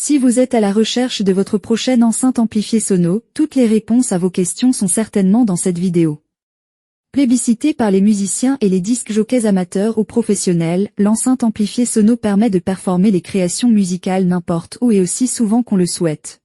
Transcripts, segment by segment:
Si vous êtes à la recherche de votre prochaine enceinte amplifiée sono, toutes les réponses à vos questions sont certainement dans cette vidéo. Plébiscitée par les musiciens et les disc jockeys amateurs ou professionnels, l'enceinte amplifiée sono permet de performer les créations musicales n'importe où et aussi souvent qu'on le souhaite.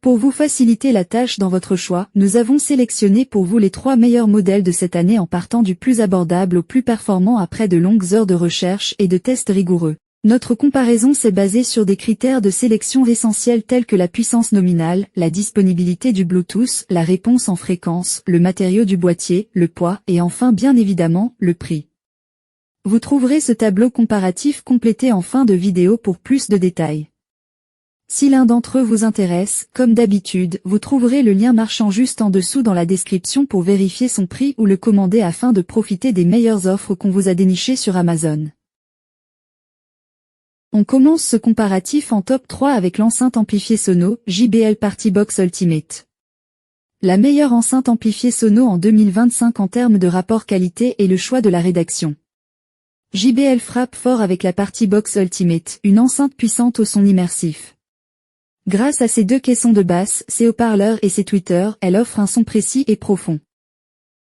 Pour vous faciliter la tâche dans votre choix, nous avons sélectionné pour vous les 3 meilleurs modèles de cette année en partant du plus abordable au plus performant après de longues heures de recherche et de tests rigoureux. Notre comparaison s'est basée sur des critères de sélection essentiels tels que la puissance nominale, la disponibilité du Bluetooth, la réponse en fréquence, le matériau du boîtier, le poids et enfin bien évidemment, le prix. Vous trouverez ce tableau comparatif complété en fin de vidéo pour plus de détails. Si l'un d'entre eux vous intéresse, comme d'habitude, vous trouverez le lien marchand juste en dessous dans la description pour vérifier son prix ou le commander afin de profiter des meilleures offres qu'on vous a dénichées sur Amazon. On commence ce comparatif en top 3 avec l'enceinte amplifiée sono, JBL Partybox Ultimate. La meilleure enceinte amplifiée sono en 2025 en termes de rapport qualité et le choix de la rédaction. JBL frappe fort avec la Partybox Ultimate, une enceinte puissante au son immersif. Grâce à ses 2 caissons de basse, ses haut-parleurs et ses tweeters, elle offre un son précis et profond.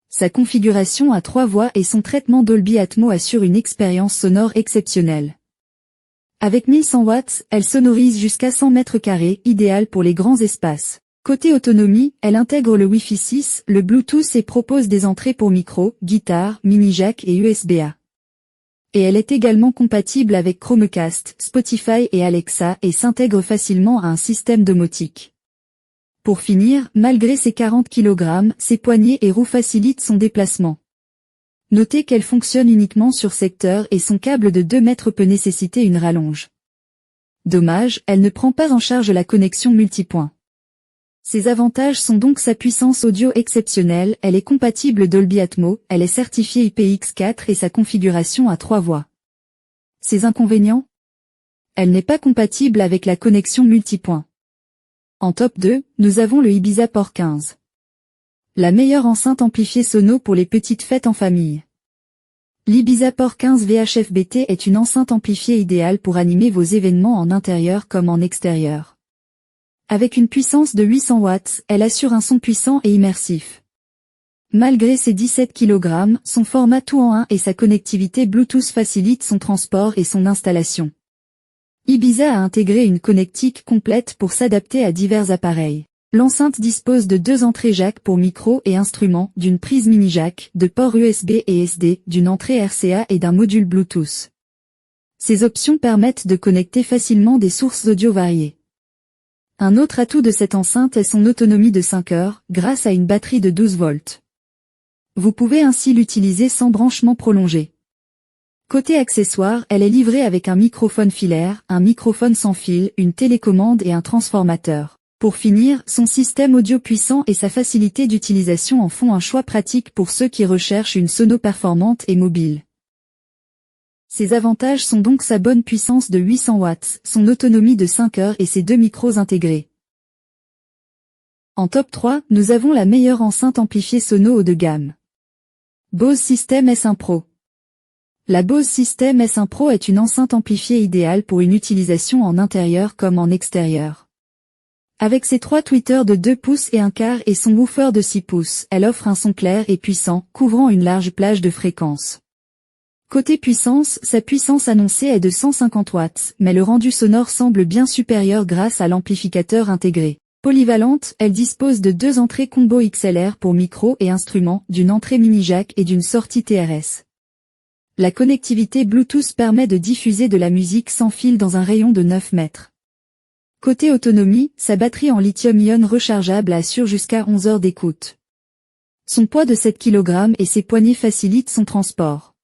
Sa configuration à 3 voix et son traitement Dolby Atmos assurent une expérience sonore exceptionnelle. Avec 1100 watts, elle sonorise jusqu'à 100 mètres carrés, idéale pour les grands espaces. Côté autonomie, elle intègre le Wi-Fi 6, le Bluetooth et propose des entrées pour micro, guitare, mini-jack et USB-A. Et elle est également compatible avec Chromecast, Spotify et Alexa et s'intègre facilement à un système domotique. Pour finir, malgré ses 40 kg, ses poignées et roues facilitent son déplacement. Notez qu'elle fonctionne uniquement sur secteur et son câble de 2 mètres peut nécessiter une rallonge. Dommage, elle ne prend pas en charge la connexion multipoint. Ses avantages sont donc sa puissance audio exceptionnelle, elle est compatible Dolby Atmos, elle est certifiée IPX4 et sa configuration à 3 voix. Ses inconvénients ? Elle n'est pas compatible avec la connexion multipoint. En top 2, nous avons le Ibiza Port 15. La meilleure enceinte amplifiée sono pour les petites fêtes en famille. L'Ibiza Port 15 VHF-BT est une enceinte amplifiée idéale pour animer vos événements en intérieur comme en extérieur. Avec une puissance de 800 watts, elle assure un son puissant et immersif. Malgré ses 17 kg, son format tout en 1 et sa connectivité Bluetooth facilitent son transport et son installation. Ibiza a intégré une connectique complète pour s'adapter à divers appareils. L'enceinte dispose de 2 entrées jack pour micro et instruments, d'une prise mini-jack, de ports USB et SD, d'une entrée RCA et d'un module Bluetooth. Ces options permettent de connecter facilement des sources audio variées. Un autre atout de cette enceinte est son autonomie de 5 heures, grâce à une batterie de 12 volts. Vous pouvez ainsi l'utiliser sans branchement prolongé. Côté accessoires, elle est livrée avec un microphone filaire, un microphone sans fil, une télécommande et un transformateur. Pour finir, son système audio puissant et sa facilité d'utilisation en font un choix pratique pour ceux qui recherchent une sono performante et mobile. Ses avantages sont donc sa bonne puissance de 800 watts, son autonomie de 5 heures et ses 2 micros intégrés. En top 3, nous avons la meilleure enceinte amplifiée sono haut de gamme. Bose System S1 Pro. La Bose System S1 Pro est une enceinte amplifiée idéale pour une utilisation en intérieur comme en extérieur. Avec ses 3 tweeters de 2 pouces et un quart et son woofer de 6 pouces, elle offre un son clair et puissant, couvrant une large plage de fréquences. Côté puissance, sa puissance annoncée est de 150 watts, mais le rendu sonore semble bien supérieur grâce à l'amplificateur intégré. Polyvalente, elle dispose de 2 entrées combo XLR pour micro et instruments, d'une entrée mini-jack et d'une sortie TRS. La connectivité Bluetooth permet de diffuser de la musique sans fil dans un rayon de 9 mètres. Côté autonomie, sa batterie en lithium-ion rechargeable assure jusqu'à 11 heures d'écoute. Son poids de 7 kg et ses poignées facilitent son transport.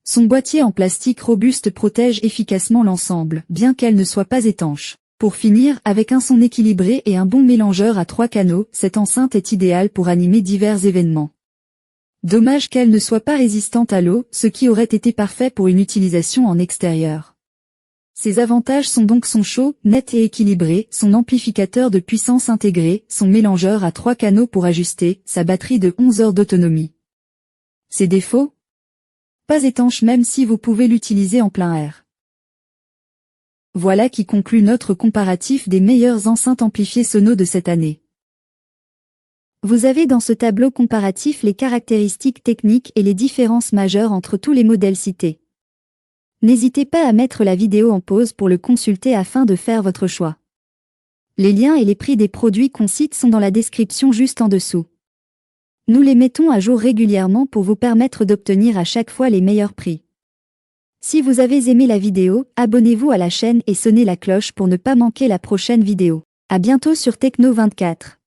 Son boîtier en plastique robuste protège efficacement l'ensemble, bien qu'elle ne soit pas étanche. Pour finir, avec un son équilibré et un bon mélangeur à 3 canaux, cette enceinte est idéale pour animer divers événements. Dommage qu'elle ne soit pas résistante à l'eau, ce qui aurait été parfait pour une utilisation en extérieur. Ses avantages sont donc son chaud, net et équilibré, son amplificateur de puissance intégré, son mélangeur à 3 canaux pour ajuster, sa batterie de 11 heures d'autonomie. Ses défauts ? Pas étanche même si vous pouvez l'utiliser en plein air. Voilà qui conclut notre comparatif des meilleures enceintes amplifiées Sono de cette année. Vous avez dans ce tableau comparatif les caractéristiques techniques et les différences majeures entre tous les modèles cités. N'hésitez pas à mettre la vidéo en pause pour le consulter afin de faire votre choix. Les liens et les prix des produits qu'on cite sont dans la description juste en dessous. Nous les mettons à jour régulièrement pour vous permettre d'obtenir à chaque fois les meilleurs prix. Si vous avez aimé la vidéo, abonnez-vous à la chaîne et sonnez la cloche pour ne pas manquer la prochaine vidéo. À bientôt sur Techno24.